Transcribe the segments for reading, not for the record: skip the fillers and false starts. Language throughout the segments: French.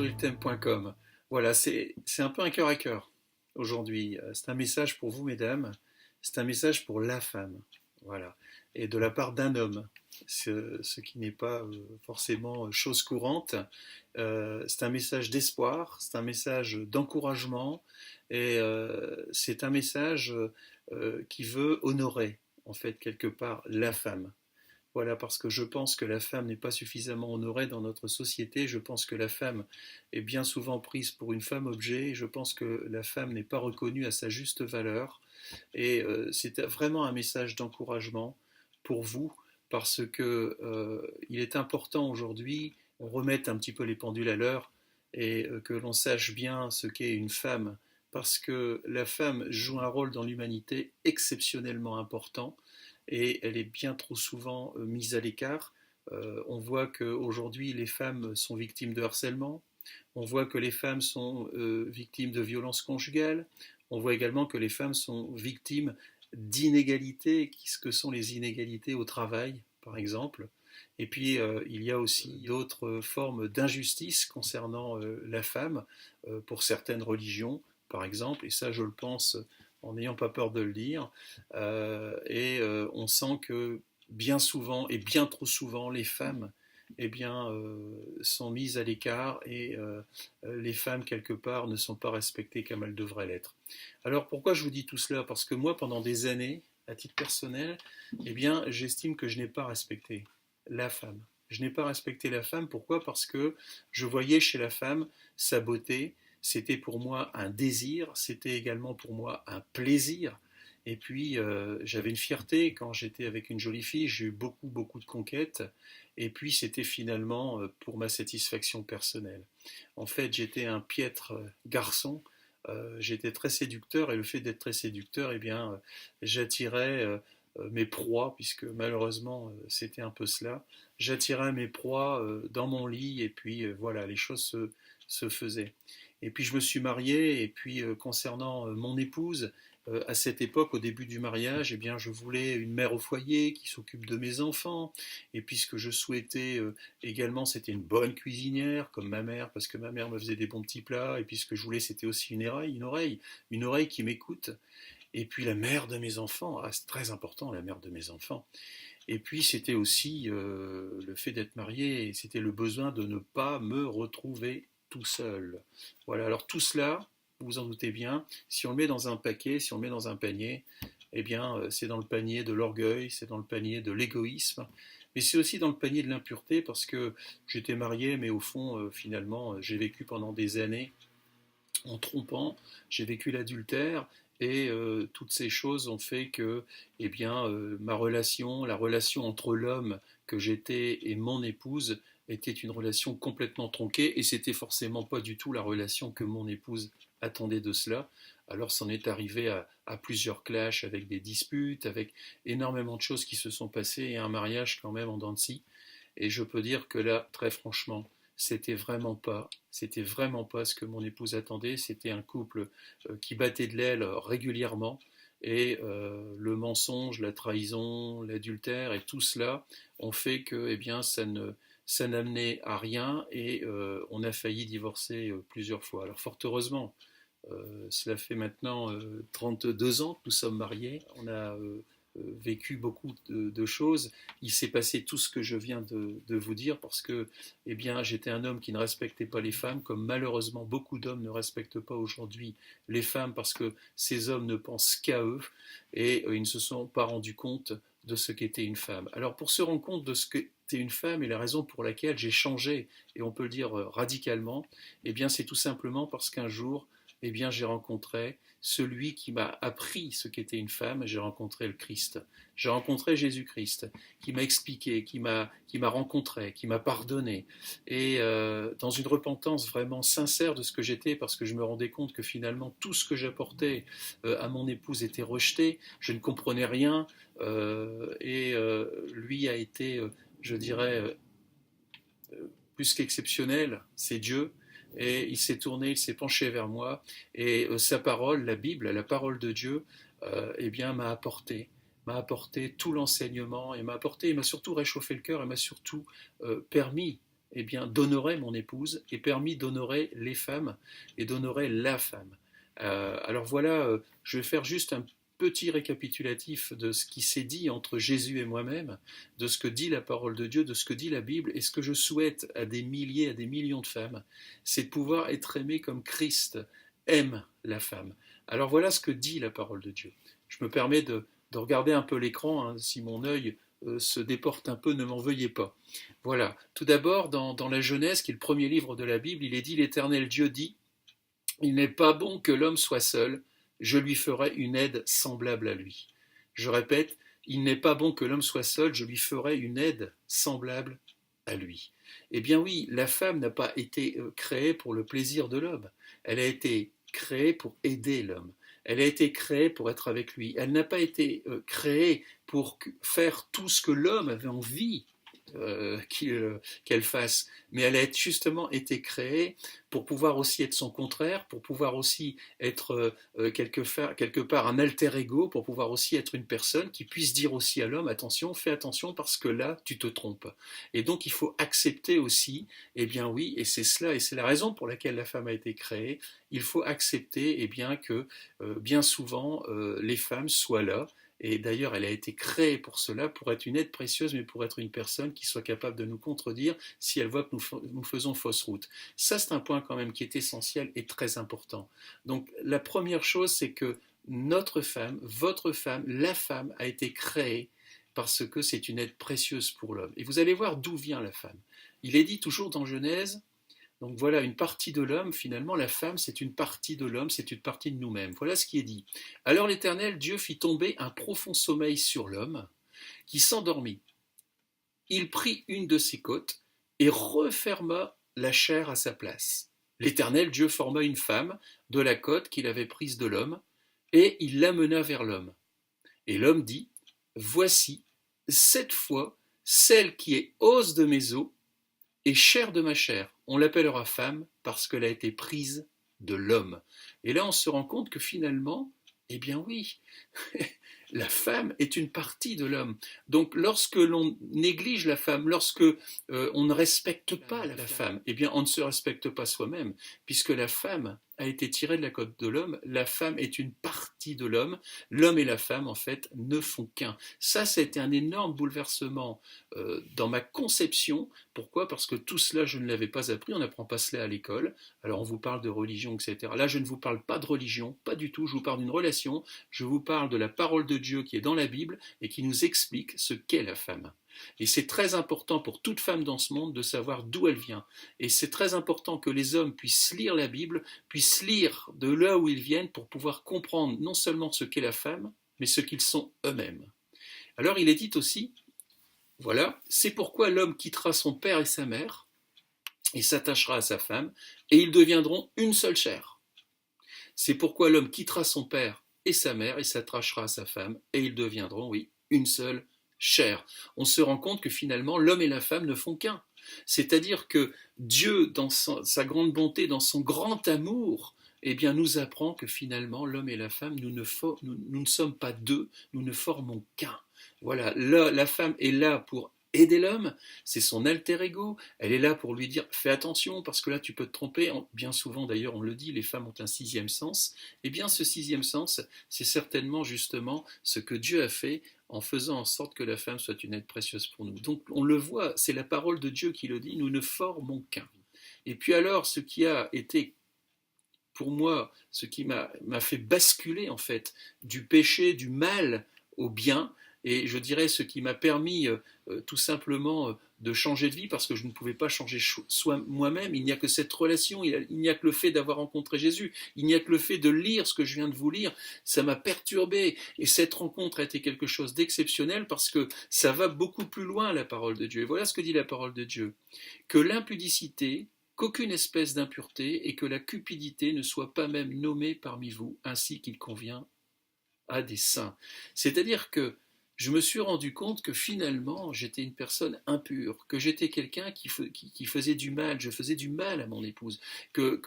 www.iltem.com. Voilà, c'est un peu un cœur à cœur aujourd'hui. C'est un message pour vous, mesdames. C'est un message pour la femme. Voilà. Et de la part d'un homme. Ce qui n'est pas forcément chose courante. C'est un message d'espoir, c'est un message d'encouragement et c'est un message qui veut honorer, en fait, quelque part, la femme. Voilà, parce que je pense que la femme n'est pas suffisamment honorée dans notre société. Je pense que la femme est bien souvent prise pour une femme objet. Je pense que la femme n'est pas reconnue à sa juste valeur. Et c'est vraiment un message d'encouragement pour vous, parce que il est important aujourd'hui, on remette un petit peu les pendules à l'heure et que l'on sache bien ce qu'est une femme, parce que la femme joue un rôle dans l'humanité exceptionnellement important et elle est bien trop souvent mise à l'écart. On voit qu'aujourd'hui les femmes sont victimes de harcèlement, on voit que les femmes sont victimes de violences conjugales, on voit également que les femmes sont victimes d'inégalités, ce que sont les inégalités au travail, par exemple. Et puis, il y a aussi d'autres formes d'injustice concernant la femme, pour certaines religions, par exemple, et ça, je le pense en n'ayant pas peur de le dire. On sent que bien souvent, et bien trop souvent, les femmes eh bien, sont mises à l'écart et les femmes, quelque part, ne sont pas respectées comme elles devraient l'être. Alors, pourquoi je vous dis tout cela? Parce que moi, pendant des années, à titre personnel, eh bien, j'estime que je n'ai pas respecté la femme. Je n'ai pas respecté la femme. Pourquoi? Parce que je voyais chez la femme sa beauté. C'était pour moi un désir. C'était également pour moi un plaisir. Et puis, j'avais une fierté quand j'étais avec une jolie fille. J'ai eu beaucoup, beaucoup de conquêtes. Et puis, c'était finalement pour ma satisfaction personnelle. En fait, j'étais un piètre garçon. J'étais très séducteur. Et le fait d'être très séducteur, eh bien, j'attirais mes proies, puisque malheureusement c'était un peu cela. J'attirais mes proies dans mon lit et puis voilà, les choses se faisaient. Et puis je me suis marié et puis concernant mon épouse, à cette époque, au début du mariage, eh bien, je voulais une mère au foyer qui s'occupe de mes enfants. Et puis ce que je souhaitais également, c'était une bonne cuisinière, comme ma mère, parce que ma mère me faisait des bons petits plats. Et puis ce que je voulais, c'était aussi une oreille qui m'écoute. Et puis la mère de mes enfants, ah, c'est très important, la mère de mes enfants. Et puis c'était aussi le fait d'être marié, et c'était le besoin de ne pas me retrouver tout seul. Voilà, alors tout cela, vous vous en doutez bien, si on le met dans un paquet, si on le met dans un panier, eh bien c'est dans le panier de l'orgueil, c'est dans le panier de l'égoïsme, mais c'est aussi dans le panier de l'impureté, parce que j'étais marié, mais au fond, finalement, j'ai vécu pendant des années en trompant, j'ai vécu l'adultère et toutes ces choses ont fait que eh bien, ma relation, la relation entre l'homme que j'étais et mon épouse était une relation complètement tronquée et c'était forcément pas du tout la relation que mon épouse attendait de cela. Alors c'en est arrivé à plusieurs clashs avec des disputes, avec énormément de choses qui se sont passées et un mariage quand même en dents de scie. Et je peux dire que là, très franchement, c'était vraiment pas ce que mon épouse attendait. C'était un couple qui battait de l'aile régulièrement. Et le mensonge, la trahison, l'adultère et tout cela ont fait que, eh bien, ça n'amenait à rien et on a failli divorcer plusieurs fois. Alors fort heureusement, cela fait maintenant 32 ans que nous sommes mariés. On a vécu beaucoup de choses. Il s'est passé tout ce que je viens de vous dire parce que eh bien, j'étais un homme qui ne respectait pas les femmes, comme malheureusement beaucoup d'hommes ne respectent pas aujourd'hui les femmes parce que ces hommes ne pensent qu'à eux et ils ne se sont pas rendus compte de ce qu'était une femme. Alors pour se rendre compte de ce qu'était une femme et la raison pour laquelle j'ai changé, et on peut le dire radicalement, eh bien c'est tout simplement parce qu'un jour, eh bien, j'ai rencontré celui qui m'a appris ce qu'était une femme, j'ai rencontré le Christ. J'ai rencontré Jésus-Christ, qui m'a expliqué, qui m'a rencontré, qui m'a pardonné. Et dans une repentance vraiment sincère de ce que j'étais, parce que je me rendais compte que finalement tout ce que j'apportais à mon épouse était rejeté, je ne comprenais rien, lui a été, je dirais, plus qu'exceptionnel, c'est Dieu. Et il s'est tourné, il s'est penché vers moi, et sa parole, la Bible, la parole de Dieu, eh bien, m'a apporté tout l'enseignement, et m'a surtout réchauffé le cœur, et m'a surtout permis eh bien, d'honorer mon épouse et permis d'honorer les femmes et d'honorer la femme. Alors voilà, je vais faire juste un petit récapitulatif de ce qui s'est dit entre Jésus et moi-même, de ce que dit la parole de Dieu, de ce que dit la Bible, et ce que je souhaite à des milliers, à des millions de femmes, c'est de pouvoir être aimé comme Christ aime la femme. Alors voilà ce que dit la parole de Dieu. Je me permets de regarder un peu l'écran, hein, si mon œil se déporte un peu, ne m'en veuillez pas. Voilà, tout d'abord, dans la Genèse, qui est le premier livre de la Bible, il est dit, l'Éternel Dieu dit, il n'est pas bon que l'homme soit seul, je lui ferai une aide semblable à lui. Je répète, il n'est pas bon que l'homme soit seul, je lui ferai une aide semblable à lui. Eh bien oui, la femme n'a pas été créée pour le plaisir de l'homme, elle a été créée pour aider l'homme. Elle a été créée pour être avec lui. Elle n'a pas été créée pour faire tout ce que l'homme avait envie qu'elle fasse, mais elle a justement été créée pour pouvoir aussi être son contraire, pour pouvoir aussi être quelque part un alter ego, pour pouvoir aussi être une personne qui puisse dire aussi à l'homme, attention, fais attention parce que là, tu te trompes. Et donc il faut accepter aussi, eh bien oui, et c'est cela, et c'est la raison pour laquelle la femme a été créée, il faut accepter eh bien que bien souvent les femmes soient là. Et d'ailleurs, elle a été créée pour cela, pour être une aide précieuse, mais pour être une personne qui soit capable de nous contredire si elle voit que nous faisons fausse route. Ça, c'est un point quand même qui est essentiel et très important. Donc, la première chose, c'est que notre femme, votre femme, la femme a été créée parce que c'est une aide précieuse pour l'homme. Et vous allez voir d'où vient la femme. Il est dit toujours dans Genèse, donc voilà, une partie de l'homme, finalement, la femme, c'est une partie de l'homme, c'est une partie de nous-mêmes. Voilà ce qui est dit. Alors l'Éternel, Dieu fit tomber un profond sommeil sur l'homme, qui s'endormit. Il prit une de ses côtes et referma la chair à sa place. L'Éternel, Dieu forma une femme de la côte qu'il avait prise de l'homme, et il l'amena vers l'homme. Et l'homme dit, voici, cette fois, celle qui est os de mes os, et chair de ma chair. On l'appellera femme parce qu'elle a été prise de l'homme. Et là, on se rend compte que finalement, eh bien oui, la femme est une partie de l'homme. Donc lorsque l'on néglige la femme, lorsque on ne respecte pas la femme, eh bien on ne se respecte pas soi-même, puisque la femme a été tirée de la côte de l'homme, la femme est une partie de l'homme, l'homme et la femme en fait ne font qu'un. Ça, c'était un énorme bouleversement dans ma conception. Pourquoi? Parce que tout cela, je ne l'avais pas appris, on n'apprend pas cela à l'école. Alors on vous parle de religion, etc. Là, je ne vous parle pas de religion, pas du tout, je vous parle d'une relation, je vous parle de la parole de Dieu qui est dans la Bible et qui nous explique ce qu'est la femme. Et c'est très important pour toute femme dans ce monde de savoir d'où elle vient. Et c'est très important que les hommes puissent lire la Bible, puissent lire de là où ils viennent pour pouvoir comprendre non seulement ce qu'est la femme, mais ce qu'ils sont eux-mêmes. Alors il est dit aussi, voilà, c'est pourquoi l'homme quittera son père et sa mère et s'attachera à sa femme, et ils deviendront une seule chair. C'est pourquoi l'homme quittera son père et sa mère et s'attachera à sa femme, et ils deviendront, oui, une seule chair. On se rend compte que finalement, l'homme et la femme ne font qu'un. C'est-à-dire que Dieu, dans sa grande bonté, dans son grand amour, eh bien, nous apprend que finalement, l'homme et la femme, nous ne sommes pas deux, nous ne formons qu'un. Voilà, la femme est là pour aider l'homme, c'est son alter ego, elle est là pour lui dire fais attention parce que là tu peux te tromper, bien souvent d'ailleurs on le dit, les femmes ont un sixième sens, et bien ce sixième sens c'est certainement justement ce que Dieu a fait en faisant en sorte que la femme soit une aide précieuse pour nous. Donc on le voit, c'est la parole de Dieu qui le dit, nous ne formons qu'un. Et puis alors ce qui a été pour moi, ce qui m'a fait basculer en fait du péché, du mal au bien, et je dirais ce qui m'a permis tout simplement de changer de vie parce que je ne pouvais pas changer moi-même. Il n'y a que cette relation, il n'y a que le fait d'avoir rencontré Jésus, il n'y a que le fait de lire ce que je viens de vous lire, ça m'a perturbé. Et cette rencontre a été quelque chose d'exceptionnel parce que ça va beaucoup plus loin la parole de Dieu. Et voilà ce que dit la parole de Dieu, que l'impudicité, qu'aucune espèce d'impureté et que la cupidité ne soit pas même nommée parmi vous, ainsi qu'il convient à des saints. C'est-à-dire que je me suis rendu compte que finalement j'étais une personne impure, que j'étais quelqu'un qui faisait du mal, je faisais du mal à mon épouse, que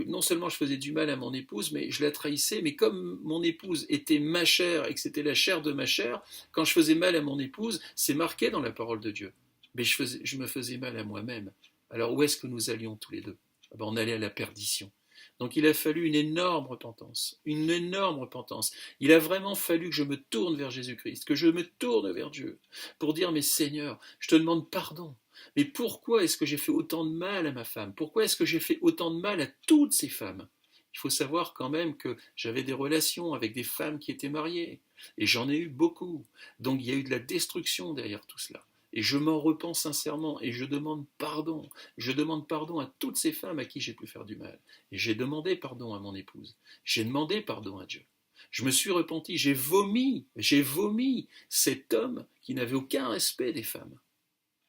non seulement je faisais du mal à mon épouse, mais je la trahissais, mais comme mon épouse était ma chair et que c'était la chair de ma chair, quand je faisais mal à mon épouse, c'est marqué dans la parole de Dieu. mais je me faisais mal à moi-même. Alors où est-ce que nous allions tous les deux? Ah ben, on allait à la perdition. Donc il a fallu une énorme repentance, une énorme repentance. Il a vraiment fallu que je me tourne vers Jésus-Christ, que je me tourne vers Dieu, pour dire, mais Seigneur, je te demande pardon. Mais pourquoi est-ce que j'ai fait autant de mal à ma femme? Pourquoi est-ce que j'ai fait autant de mal à toutes ces femmes? Il faut savoir quand même que j'avais des relations avec des femmes qui étaient mariées, et j'en ai eu beaucoup. Donc il y a eu de la destruction derrière tout cela. Et je m'en repens sincèrement et je demande pardon. Je demande pardon à toutes ces femmes à qui j'ai pu faire du mal. Et j'ai demandé pardon à mon épouse. J'ai demandé pardon à Dieu. Je me suis repenti, j'ai vomi cet homme qui n'avait aucun respect des femmes.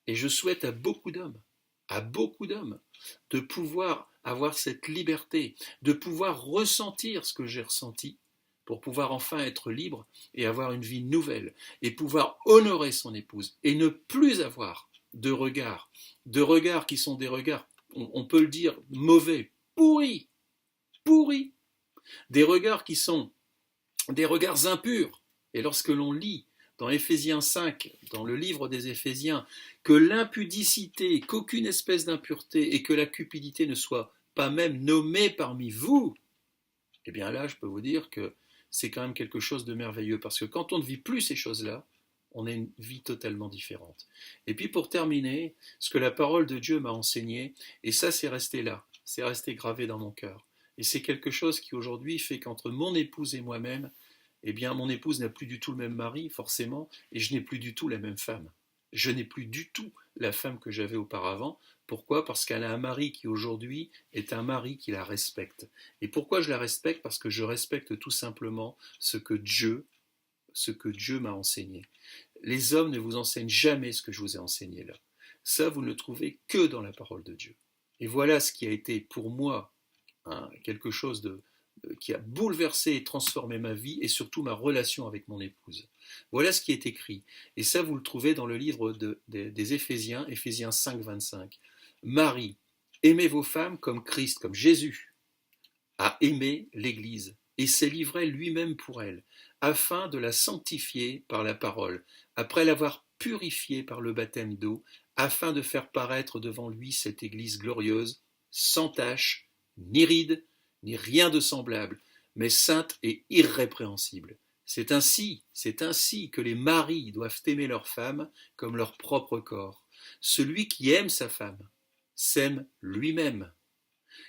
Et je souhaite à beaucoup d'hommes, de pouvoir avoir cette liberté, de pouvoir ressentir ce que j'ai ressenti, pour pouvoir enfin être libre et avoir une vie nouvelle, et pouvoir honorer son épouse, et ne plus avoir de regards qui sont des regards, on peut le dire, mauvais, pourris, pourris, des regards qui sont des regards impurs. Et lorsque l'on lit dans Éphésiens 5, dans le livre des Éphésiens, que l'impudicité, qu'aucune espèce d'impureté et que la cupidité ne soit pas même nommée parmi vous, eh bien là, je peux vous dire que c'est quand même quelque chose de merveilleux, parce que quand on ne vit plus ces choses-là, on a une vie totalement différente. Et puis pour terminer, ce que la parole de Dieu m'a enseigné, et ça c'est resté là, c'est resté gravé dans mon cœur. Et c'est quelque chose qui aujourd'hui fait qu'entre mon épouse et moi-même, eh bien mon épouse n'a plus du tout le même mari, forcément, et je n'ai plus du tout la même femme. Je n'ai plus du tout la femme que j'avais auparavant. Pourquoi? Parce qu'elle a un mari qui aujourd'hui est un mari qui la respecte. Et pourquoi je la respecte? Parce que je respecte tout simplement ce que Dieu m'a enseigné. Les hommes ne vous enseignent jamais ce que je vous ai enseigné là. Ça, vous ne le trouvez que dans la parole de Dieu. Et voilà ce qui a été pour moi quelque chose qui a bouleversé et transformé ma vie et surtout ma relation avec mon épouse. Voilà ce qui est écrit. Et ça, vous le trouvez dans le livre des Éphésiens, Éphésiens 5, 25. Marie, aimez vos femmes comme Christ, comme Jésus a aimé l'Église et s'est livré lui-même pour elle, afin de la sanctifier par la parole, après l'avoir purifiée par le baptême d'eau, afin de faire paraître devant lui cette Église glorieuse, sans tache, ni ride, ni rien de semblable, mais sainte et irrépréhensible. C'est ainsi que les maris doivent aimer leurs femmes comme leur propre corps. Celui qui aime sa femme s'aime lui-même,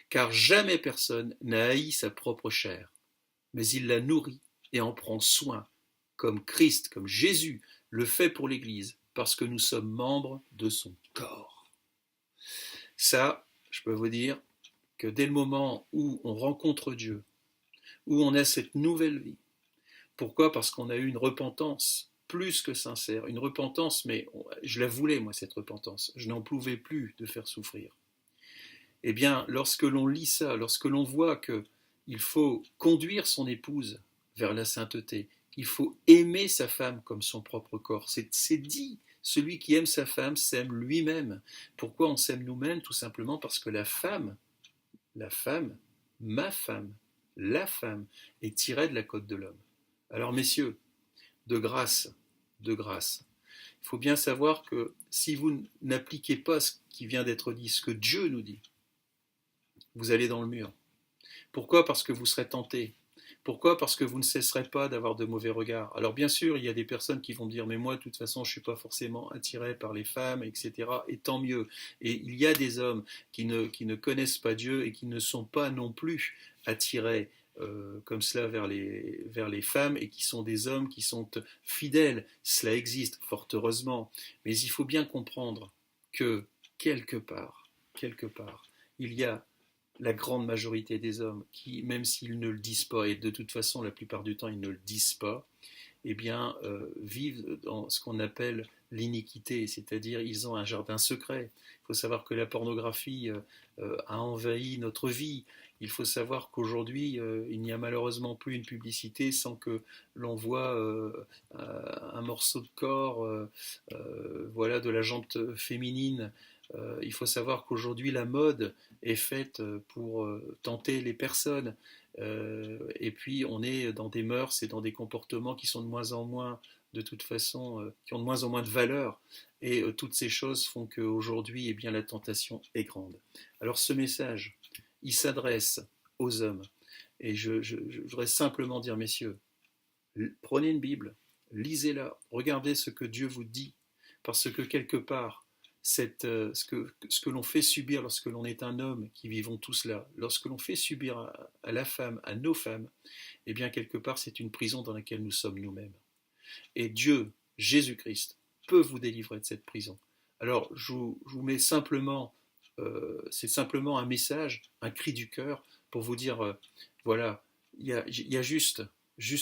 car jamais personne n'a haï sa propre chair, mais il la nourrit et en prend soin, comme Christ, comme Jésus le fait pour l'Église, parce que nous sommes membres de son corps. Ça, je peux vous dire que dès le moment où on rencontre Dieu, où on a cette nouvelle vie, pourquoi? Parce qu'on a eu une repentance plus que sincère, une repentance, mais je la voulais, moi, cette repentance, je n'en pouvais plus de faire souffrir. Eh bien, lorsque l'on lit ça, lorsque l'on voit qu'il faut conduire son épouse vers la sainteté, qu'il faut aimer sa femme comme son propre corps, c'est dit. Celui qui aime sa femme s'aime lui-même. Pourquoi on s'aime nous-mêmes? Tout simplement parce que la femme, ma femme, la femme, est tirée de la côte de l'homme. Alors messieurs, de grâce, il faut bien savoir que si vous n'appliquez pas ce qui vient d'être dit, ce que Dieu nous dit, vous allez dans le mur. Pourquoi? Parce que vous serez tentés. Pourquoi? Parce que vous ne cesserez pas d'avoir de mauvais regards. Alors bien sûr, il y a des personnes qui vont dire, mais moi, de toute façon, je ne suis pas forcément attiré par les femmes, etc. Et tant mieux. Et il y a des hommes qui ne connaissent pas Dieu et qui ne sont pas non plus attirés comme cela vers les femmes, et qui sont des hommes qui sont fidèles. Cela existe, fort heureusement. Mais il faut bien comprendre que quelque part, il y a la grande majorité des hommes qui, même s'ils ne le disent pas, et de toute façon la plupart du temps ils ne le disent pas, eh bien vivent dans ce qu'on appelle l'iniquité, c'est-à-dire ils ont un jardin secret. Il faut savoir que la pornographie a envahi notre vie. Il faut savoir qu'aujourd'hui il n'y a malheureusement plus une publicité sans que l'on voit un morceau de corps, voilà, de la jante féminine. Il faut savoir qu'aujourd'hui la mode est faite pour tenter les personnes, et puis on est dans des mœurs et dans des comportements qui sont de moins en moins de toute façon, qui ont de moins en moins de valeur. Et toutes ces choses font qu'aujourd'hui, eh bien, la tentation est grande. Alors ce message, il s'adresse aux hommes. Et je voudrais simplement dire, messieurs, prenez une Bible, lisez-la, regardez ce que Dieu vous dit, parce que quelque part, ce que l'on fait subir lorsque l'on est un homme qui vivons tout cela, lorsque l'on fait subir à la femme, à nos femmes, eh bien quelque part c'est une prison dans laquelle nous sommes nous-mêmes. Et Dieu, Jésus-Christ, peut vous délivrer de cette prison. Alors je vous mets simplement, c'est simplement un message, un cri du cœur pour vous dire, voilà, il y a juste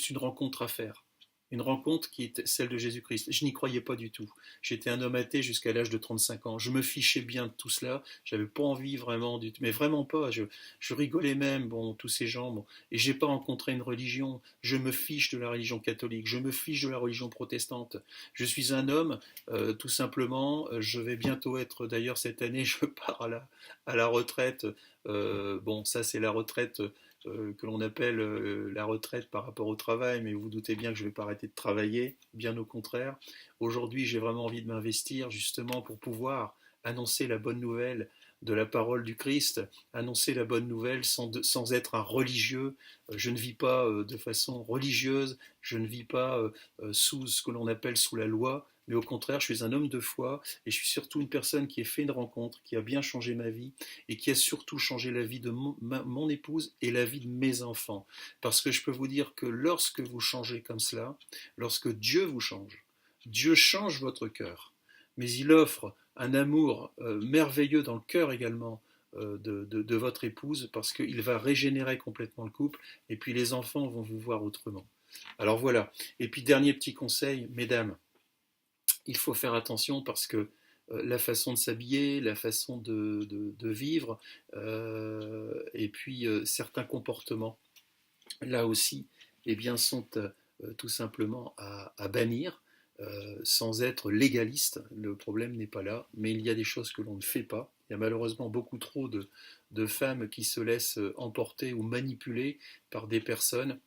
une rencontre à faire. Une rencontre qui est celle de Jésus-Christ. Je n'y croyais pas du tout. J'étais un homme athée jusqu'à l'âge de 35 ans. Je me fichais bien de tout cela. J'avais pas envie vraiment du tout. Mais vraiment pas. Je rigolais même, bon, tous ces gens. Bon. Et j'ai pas rencontré une religion. Je me fiche de la religion catholique. Je me fiche de la religion protestante. Je suis un homme, tout simplement. Je vais bientôt être, d'ailleurs, cette année, je pars à la retraite. Bon, ça, c'est la retraite que l'on appelle la retraite par rapport au travail, mais vous vous doutez bien que je ne vais pas arrêter de travailler, bien au contraire. Aujourd'hui, j'ai vraiment envie de m'investir justement pour pouvoir annoncer la bonne nouvelle de la parole du Christ, annoncer la bonne nouvelle sans être un religieux. Je ne vis pas de façon religieuse, je ne vis pas sous ce que l'on appelle sous la loi, mais au contraire, je suis un homme de foi et je suis surtout une personne qui a fait une rencontre, qui a bien changé ma vie et qui a surtout changé la vie de mon épouse et la vie de mes enfants. Parce que je peux vous dire que lorsque vous changez comme cela, lorsque Dieu vous change, Dieu change votre cœur, mais il offre un amour merveilleux dans le cœur également de votre épouse parce qu'il va régénérer complètement le couple et puis les enfants vont vous voir autrement. Alors voilà. Et puis dernier petit conseil, mesdames, il faut faire attention parce que la façon de s'habiller, la façon de vivre, et puis certains comportements, là aussi, eh bien, sont tout simplement à bannir, sans être légaliste. Le problème n'est pas là, mais il y a des choses que l'on ne fait pas. Il y a malheureusement beaucoup trop de femmes qui se laissent emporter ou manipuler par des personnes.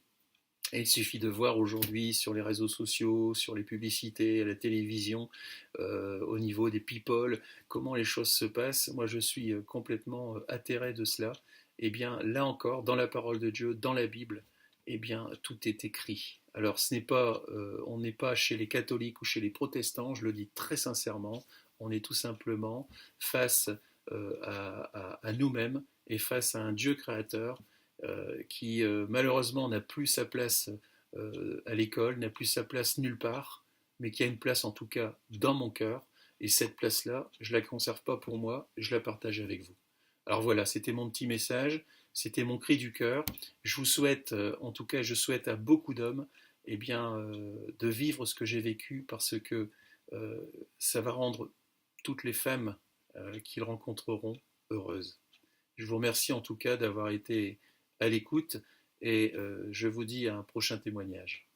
Et il suffit de voir aujourd'hui sur les réseaux sociaux, sur les publicités, à la télévision, au niveau des people, comment les choses se passent. Moi, je suis complètement atterré de cela. Eh bien, là encore, dans la parole de Dieu, dans la Bible, eh bien, tout est écrit. Alors, on n'est pas chez les catholiques ou chez les protestants, je le dis très sincèrement, on est tout simplement face à nous-mêmes et face à un Dieu créateur qui malheureusement n'a plus sa place à l'école, n'a plus sa place nulle part, mais qui a une place en tout cas dans mon cœur. Et cette place-là, je ne la conserve pas pour moi, je la partage avec vous. Alors voilà, c'était mon petit message, c'était mon cri du cœur. Je vous souhaite, en tout cas, je souhaite à beaucoup d'hommes eh bien, de vivre ce que j'ai vécu parce que ça va rendre toutes les femmes qu'ils rencontreront heureuses. Je vous remercie en tout cas d'avoir été à l'écoute et je vous dis à un prochain témoignage.